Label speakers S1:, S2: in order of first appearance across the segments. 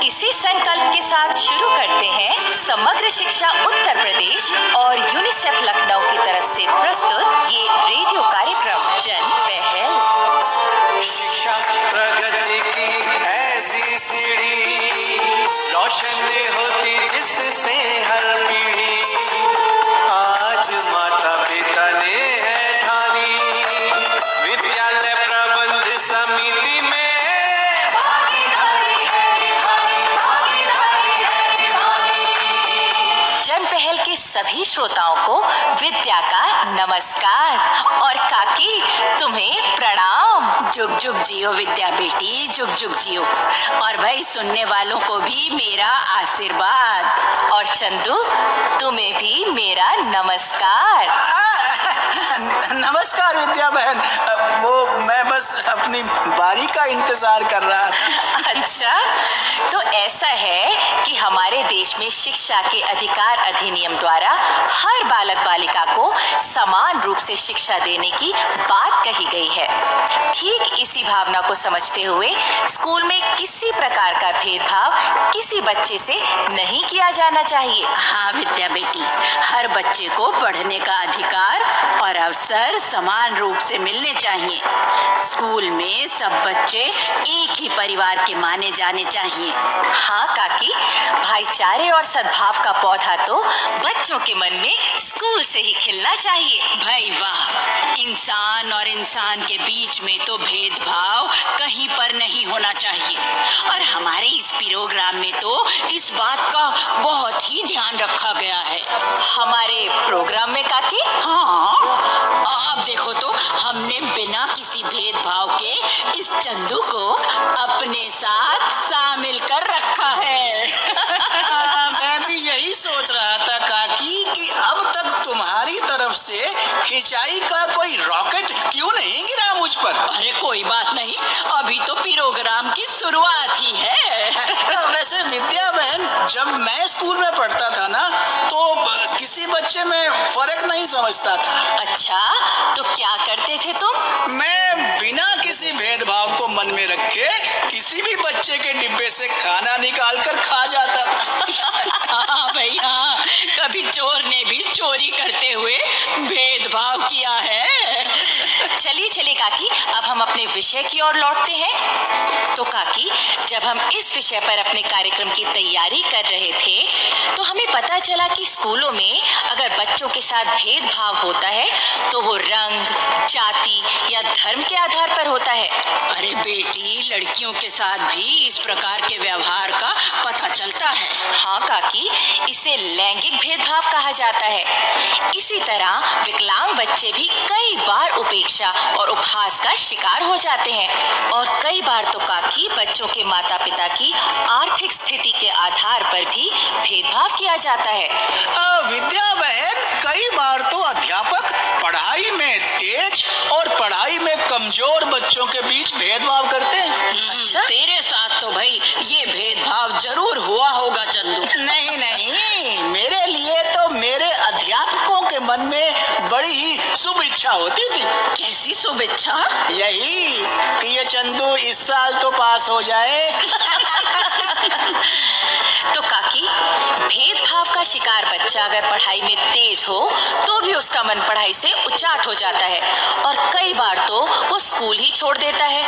S1: इसी संकल्प के साथ शुरू करते हैं समग्र शिक्षा उत्तर प्रदेश और यूनिसेफ लखनऊ की तरफ से प्रस्तुत ये रेडियो कार्यक्रम जन पहल।
S2: शिक्षा प्रगति की ऐसी सीढ़ी रोशन होती जिससे हर पीढ़ी। आज माता पिता ने है ठानी विद्यालय प्रबंध समिति में
S1: जन पहल के सभी श्रोताओं को विद्या का नमस्कार और काकी तुम्हें प्रणाम।
S3: जुग जुग जियो विद्या बेटी, जुग जुग जियो। और भाई सुनने वालों को भी मेरा आशीर्वाद।
S1: और चंदू तुम्हें भी मेरा नमस्कार।
S4: नमस्कार विद्या बहन, वो मैं बस अपनी बारी का इंतजार कर रहा था।
S1: अच्छा, तो ऐसा है कि हमारे देश में शिक्षा के अधिकार अधिनियम द्वारा हर बालक बालिका को समान रूप से शिक्षा देने की बात कही गई है। ठीक इसी भावना को समझते हुए स्कूल में किसी प्रकार का भेदभाव किसी बच्चे से नहीं किया जाना चाहिए।
S3: हाँ विद्या बेटी, हर बच्चे को पढ़ने का अधिकार और अवसर समान रूप से मिलने चाहिए। स्कूल में सब बच्चे एक ही परिवार के माने जाने चाहिए।
S1: हाँ काकी, भाईचारे और सद्भाव का पौधा तो बच्चों के मन में स्कूल से ही खिलना चाहिए।
S3: भाई वाह, इंसान और इंसान के बीच में तो भेदभाव कहीं पर नहीं होना चाहिए। और हमारे इस प्रोग्राम में तो इस बात का बहुत ही ध्यान रखा गया है।
S1: हमारे प्रोग्राम में काकी?
S3: हाँ, अब देखो तो हमने बिना किसी भेदभाव के इस चंदू को अपने साथ शामिल कर रखा है।
S4: मैं भी यही सोच रहा था काकी कि अब तक तुम्हारी तरफ से खिंचाई का कोई रॉकेट क्यों नहीं गिरा मुझ पर।
S3: अरे कोई बात नहीं, अभी तो प्रोग्राम की शुरुआत ही है।
S4: वैसे विद्या बहन, जब मैं स्कूल में पढ़ता था ना तो किसी बच्चे में फर्क नहीं समझता था।
S1: अच्छा, तो क्या करते थे तुम?
S4: मैं बिना किसी भेदभाव को मन में रखे किसी भी बच्चे के डिब्बे से खाना निकाल कर खा जाता था।
S3: हाँ भाई हाँ, कभी चोर ने भी चोरी करते हुए भेदभाव किया है।
S1: चलिए काकी, अब हम अपने विषय की ओर लौटते हैं। तो काकी, जब हम इस विषय पर अपने कार्यक्रम की तैयारी कर रहे थे तो हमें पता चला कि स्कूलों में अगर बच्चों के साथ भेदभाव होता है तो वो रंग, जाति या धर्म के आधार पर होता है।
S3: अरे बेटी, लड़कियों के साथ भी इस प्रकार के व्यवहार का पता चलता है।
S1: हाँ काकी, इसे लैंगिक भेदभाव कहा जाता है। इसी तरह विकलांग बच्चे भी कई बार उपेक्षा और उपहास का शिकार हो जाते हैं। और कई बार तो काकी, बच्चों के माता पिता की आर्थिक स्थिति के आधार पर भी भेदभाव किया जाता है।
S4: विद्या बहन, कई बार तो अध्यापक पढ़ाई में तेज और पढ़ाई में कमजोर बच्चों के बीच भेदभाव करते हैं।
S1: अच्छा?
S3: तेरे साथ तो भाई ये भेदभाव जरूर हुआ होगा चंदू।
S4: नहीं, मेरे लिए तो मेरे अध्यापकों के मन में बड़ी ही शुभ इच्छा होती थी।
S3: कैसी शुभ इच्छा?
S4: यही कि ये चंदू इस साल तो पास हो जाए।
S1: तो काकी, भेदभाव का शिकार बच्चा अगर पढ़ाई में तेज हो तो भी उसका मन पढ़ाई से उचाट हो जाता है और कई बार तो वो स्कूल ही छोड़ देता है।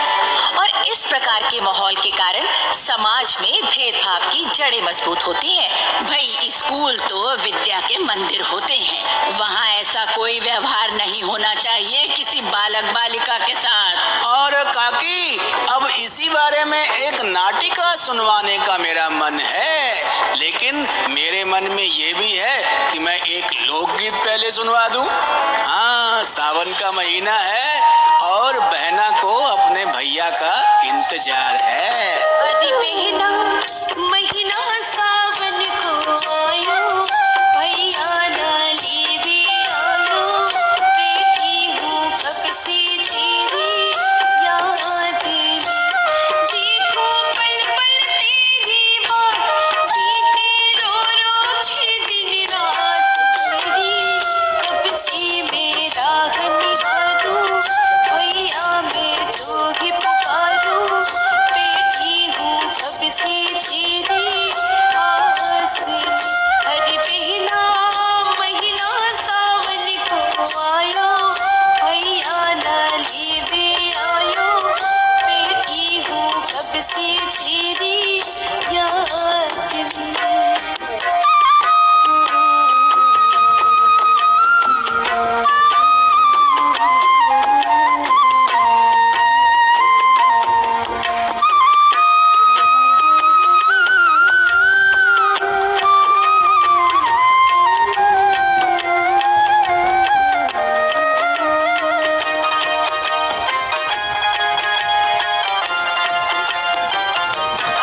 S1: और इस प्रकार के माहौल के कारण समाज में भेदभाव की जड़ें मजबूत होती हैं।
S3: भाई स्कूल तो विद्या के मंदिर होते हैं, वहाँ ऐसा कोई व्यवहार नहीं होना चाहिए किसी बालक बालिका के साथ।
S4: और काकी, अब इसी बारे में एक नाटिका सुनवाने का मेरा मन है, लेकिन मेरे मन में ये भी है कि मैं एक लोकगीत पहले सुनवा दूं। हाँ, सावन का महीना है और बहना को अपने भैया का इंतजार है।
S5: अरे बहना, महीना सावन को आयो, भैया डाली भी आयो, बैठी हूँ कब से तेरी याद में, देखो पल पल तेरी बात, बीते रो रो के दिन रात मेरी, कब से मेरा निहारूं, भैया मैं तो ही पुकारूं, बैठी हूँ तेरी आस में। अरे बहना महीना सावन को आयो, भैया ना लेवे आयो, बैठी हूँ कब से तेरी याद में।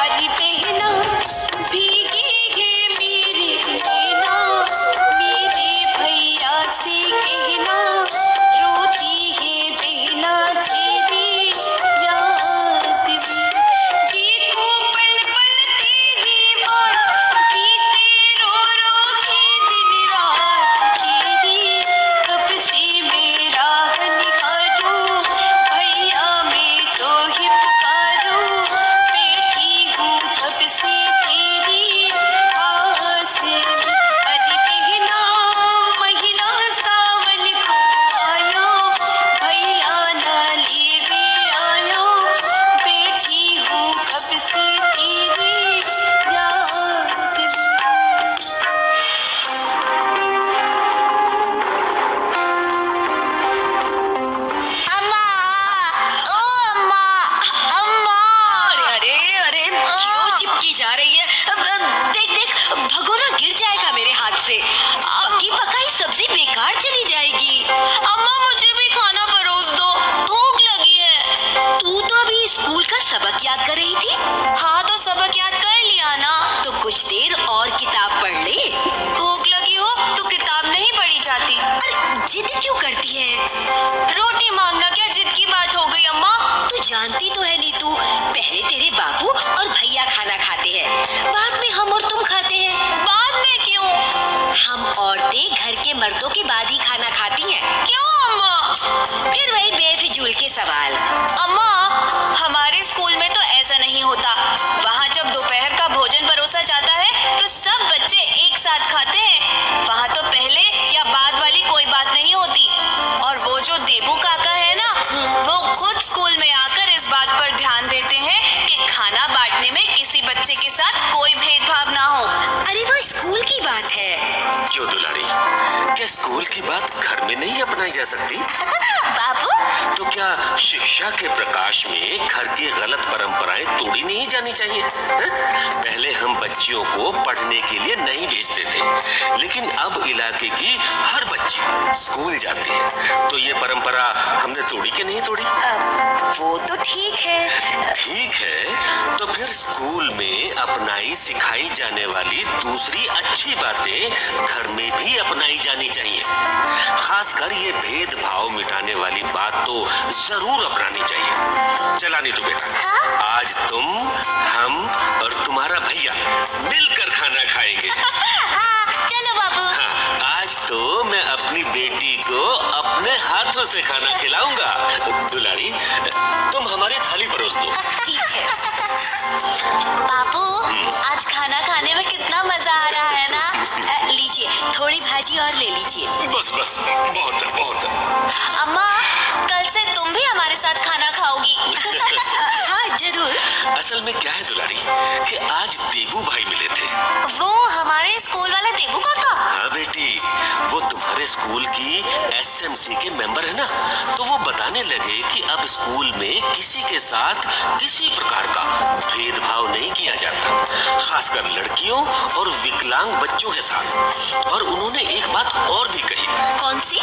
S5: अरे बहना भीगी है मेरी नैना, मेरे भैया से कहना, रोती है बहना तेरी याद में। देखो पल पल तेरी बात, बीते रो रो के दिन रात तेरी, कब से मेरा निहारूं, भैया मैं तो ही पुकारूं, बैठी हूँ कब से तेरी आस में। अरे बहना महीना सावन को आयो, भैया ना लेवे आयो, बैठी हूँ कब से तेरी याद में। अम्मा, ओ अम्मा, अम्मा।
S3: अरे अरे क्यों चिपकी जा रही है? देख देख, भगोना गिर जाएगा मेरे हाथ से। पकी पकाई सब्जी बेकार चली जाएगी।
S5: अम्मा मुझे भी खाना परोस दो, भूख लगी है।
S3: तू तो अभी स्कूल का सबक याद कर रही थी।
S5: हाँ तो सबक याद कर लिया ना।
S3: तो कुछ देर और किताब पढ़ ले।
S5: भूख लगी हो तो किताब नहीं पढ़ी जाती।
S3: अरे जिद क्यों करती है?
S5: रोटी मांगना क्या जिद की बात हो गई अम्मा?
S3: तू जानती तो है नीतू, पहले तेरे बाबू और भैया खाना खाते हैं, बाद में हम और तुम खाते हैं।
S5: बाद में क्यों?
S3: हम औरतें घर के मर्दों के बाद ही खाना खाती हैं।
S5: क्यों अम्मा?
S3: फिर वही बेफिजूल के सवाल।
S5: अम्मा हमारे स्कूल में तो ऐसा नहीं होता। वहाँ जब दोपहर का भोजन परोसा जाता है तो सब बच्चे एक साथ खाते हैं। वहाँ तो पहले या बाद वाली कोई बात नहीं होती। और वो जो देबू काका है ना, वो खुद स्कूल में आकर इस बात पर ध्यान देते हैं कि खाना बांटने में किसी बच्चे के साथ कोई भेदभाव ना हो।
S3: अरे वो स्कूल की बात है।
S6: क्यों दुलारी, क्या स्कूल की बात घर में नहीं अपनाई जा सकती?
S3: बाबू,
S6: तो क्या शिक्षा के प्रकाश में घर की गलत परंपराएं तोड़ी नहीं जानी चाहिए? हैं? पहले हम बच्चियों को पढ़ने के लिए नहीं भेजते थे, लेकिन अब इलाके की हर बच्ची स्कूल जाती है, तो ये परंपरा हमने तोड़ी कि नहीं तोड़ी?
S3: वो तो ठीक है।
S6: ठीक है, तो फिर स्कूल में अपनाई सिखाई जाने वाली दूसरी अच्छी बातें घर में भी अपनाई जानी चाहिए। खासकर ये भेदभाव मिटाने वाली बात तो जरूर अपनानी चाहिए। चलानी तो बेटा, आज तुम, हम और तुम्हारा भैया मिलकर खाना खाएंगे।
S3: चलो बाबू।
S6: हाँ, आज तो मैं अपनी बेटी को अपने हाथों से खाना खिलाऊंगा। दुलारी, तुम हमारी थाली परोस दो।
S3: ठीक है।
S5: बाबू आज खाना खाने में कितना मजा आ रहा है ना।
S3: लीजिए, थोड़ी भाजी और ले लीजिए।
S6: बस बस, बहुत है, बहुत है।
S5: अम्मा कल से तुम भी हमारे साथ खाना खाओगी।
S3: हाँ जरूर।
S6: असल में क्या है दुलारी, कि आज देबू भाई मिले थे।
S5: वो हमारे स्कूल वाले देबू काका?
S6: हाँ बेटी, वो तुम्हारे स्कूल की एसएमसी के मेंबर है ना, तो वो बताने लगे कि अब स्कूल में किसी के साथ किसी प्रकार का भेदभाव नहीं किया जाता, खासकर लड़कियों और विकलांग बच्चों के साथ। और उन्होंने एक बात और भी कही।
S3: कौन सी?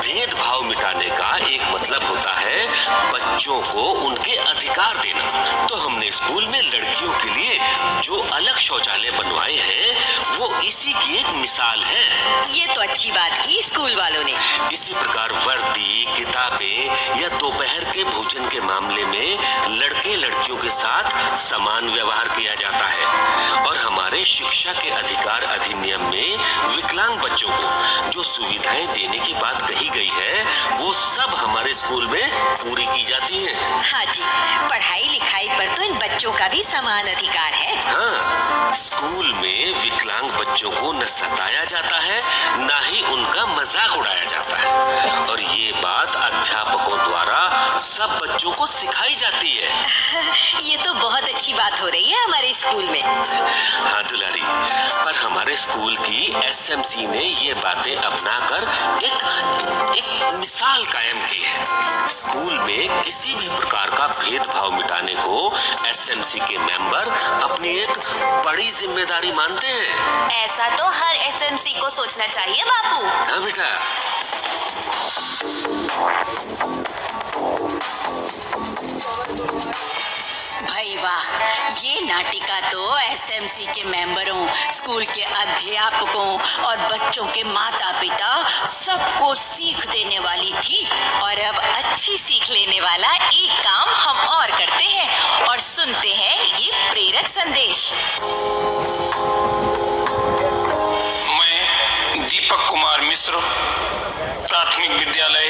S6: भेदभाव मिटाने का एक मतलब होता है बच्चों को उनके अधिकार देना। तो हमने स्कूल में लड़कियों के लिए जो अलग शौचालय बनवाए हैं, वो इसी की एक मिसाल है।
S3: ये तो अच्छी बात की स्कूल वालों ने।
S6: इसी प्रकार वर्दी, किताबें या दोपहर के भोजन के मामले में लड़के लड़कियों के साथ समान व्यवहार किया जाता है। और हमारे राष्ट्रीय शिक्षा के अधिकार अधिनियम में विकलांग बच्चों को जो सुविधाएं देने की बात कही गई है वो सब हमारे स्कूल में पूरी की जाती है।
S7: हाँ जी, पढ़ाई लिखाई पर तो इन बच्चों का भी समान अधिकार है।
S6: हाँ, स्कूल में विकलांग बच्चों को न सताया जाता है न ही उनका मजाक उड़ाया जाता है और ये बात अध्यापकों द्वारा सब बच्चों को सिखाई जाती है।
S7: ये तो बहुत अच्छी बात हो रही है हमारे स्कूल में।
S6: हाँ दुलारी, पर हमारे स्कूल की एसएमसी ने ये बातें अपनाकर एक मिसाल कायम की है। स्कूल में किसी भी प्रकार का भेदभाव मिटाने को एसएमसी के मेंबर अपनी एक बड़ी जिम्मेदारी मानते हैं।
S5: ऐसा तो हर एसएमसी को सोचना चाहिए बापू।
S6: हाँ बेटा।
S3: भाई वाह, ये नाटिका तो एसएमसी के मेंबरों, स्कूल के अध्यापकों और बच्चों के माता पिता सबको सीख देने वाली थी।
S1: और अब अच्छी सीख लेने वाला एक काम हम और करते हैं और सुनते हैं ये प्रेरक संदेश।
S8: मैं दीपक कुमार मिश्र, प्राथमिक विद्यालय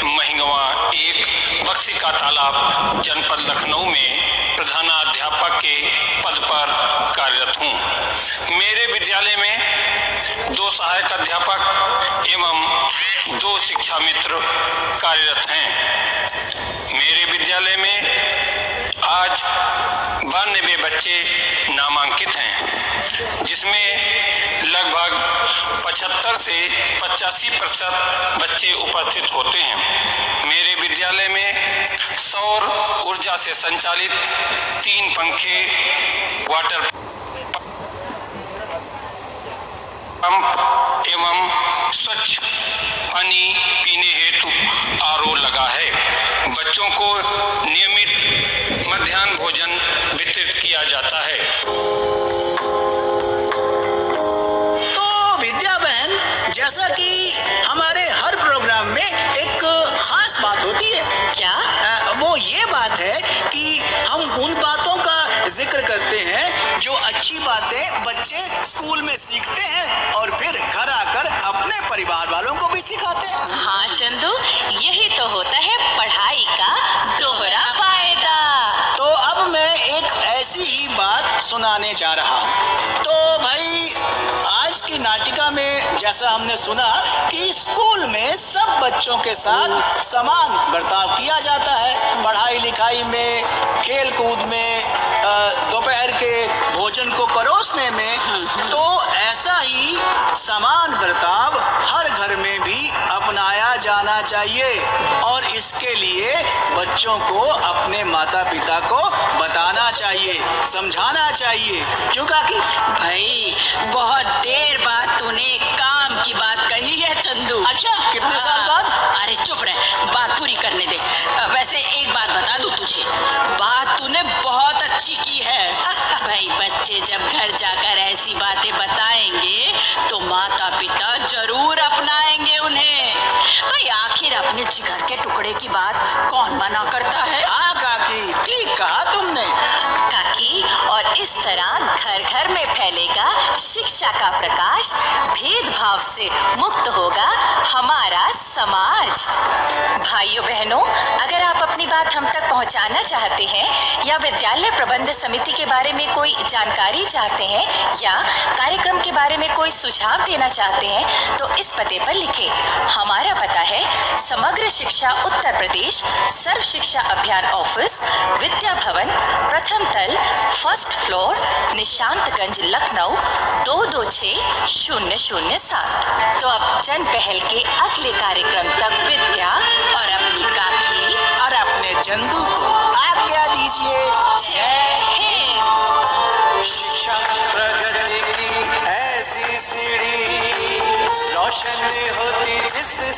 S8: महिंगवा 1, बक्सिका तालाब, जनपद लखनऊ में प्रधानाध्यापक के पद पर कार्यरत हूँ। मेरे विद्यालय में 2 सहायक अध्यापक एवं 2 शिक्षा मित्र कार्यरत हैं। मेरे विद्यालय में आज 92 बच्चे नामांकित हैं, जिसमें लगभग 75 से 85% बच्चे उपस्थित होते हैं। मेरे विद्यालय में सौर ऊर्जा से संचालित 3 पंखे, वाटर पंप एवं स्वच्छ पानी पीने हेतु आरओ लगा है। बच्चों को नियमित मध्याह्न भोजन वितरित किया जाता है।
S4: तो विद्या बहन, जैसा कि हमारे हर प्रोग्राम में एक खास बात होती है,
S1: क्या?
S4: वो ये बात है कि हम उन बातों का जिक्र करते हैं जो अच्छी बातें बच्चे स्कूल में सीखते हैं और फिर घर आकर अपने परिवार वालों को भी सिखाते हैं।
S1: हाँ चंदू, यही तो होता है पढ़ाई का दोहरा फायदा।
S4: तो अब मैं एक ऐसी ही बात सुनाने जा रहा हूँ। तो भाई, आज की नाटिका में जैसा हमने सुना कि स्कूल में सब बच्चों के साथ समान बर्ताव किया जाता है, पढ़ाई लिखाई में, खेल कूद में, दोपहर के भोजन को परोसने में। तो ऐसा ही समान बर्ताव हर घर में भी अपनाया जाना चाहिए और इसके लिए बच्चों को अपने माता पिता को बताना चाहिए, समझाना चाहिए। क्यों काकी?
S3: भाई, बहुत देर बाद तूने एक काम की बात कही है चंदू।
S4: अच्छा, कितने साल बाद?
S3: अरे चुप रह, बात पूरी करने दे। वैसे एक बात बता दूं तुझे, बात तूने बहुत अच्छी की है। भाई, बच्चे जब घर जाकर ऐसी बातें बताएंगे तो माता पिता जरूर अपनाएंगे उन्हें। भाई, आखिर अपने जिगर के टुकड़े की बात कौन मना करता है?
S4: हाँ काकी, ठीक कहा तुमने।
S1: काकी, और इस तरह घर घर में फैलेगा शिक्षा का प्रकाश, भेदभाव से मुक्त होगा हमारा समाज। भाइयों बहनों, अगर आप अपनी बात हम तक पहुंचाना चाहते हैं या विद्यालय प्रबंध समिति के बारे में कोई जानकारी चाहते हैं या कार्यक्रम के बारे में कोई सुझाव देना चाहते हैं तो इस पते पर लिखें। हमारा पता है समग्र शिक्षा उत्तर प्रदेश, सर्व शिक्षा अभियान ऑफिस, विद्या भवन, प्रथम तल, फर्स्ट फ्लोर, निशांतगंज, लखनऊ 226007। तो अब जन पहल के अगले कार्यक्रम तक विद्या और अपनी काकी
S4: और अपने चंदू को आज्ञा दीजिए।
S1: जय हिंद।
S2: शिक्षा प्रगति की ऐसी सीढ़ी रोशन होती जिससे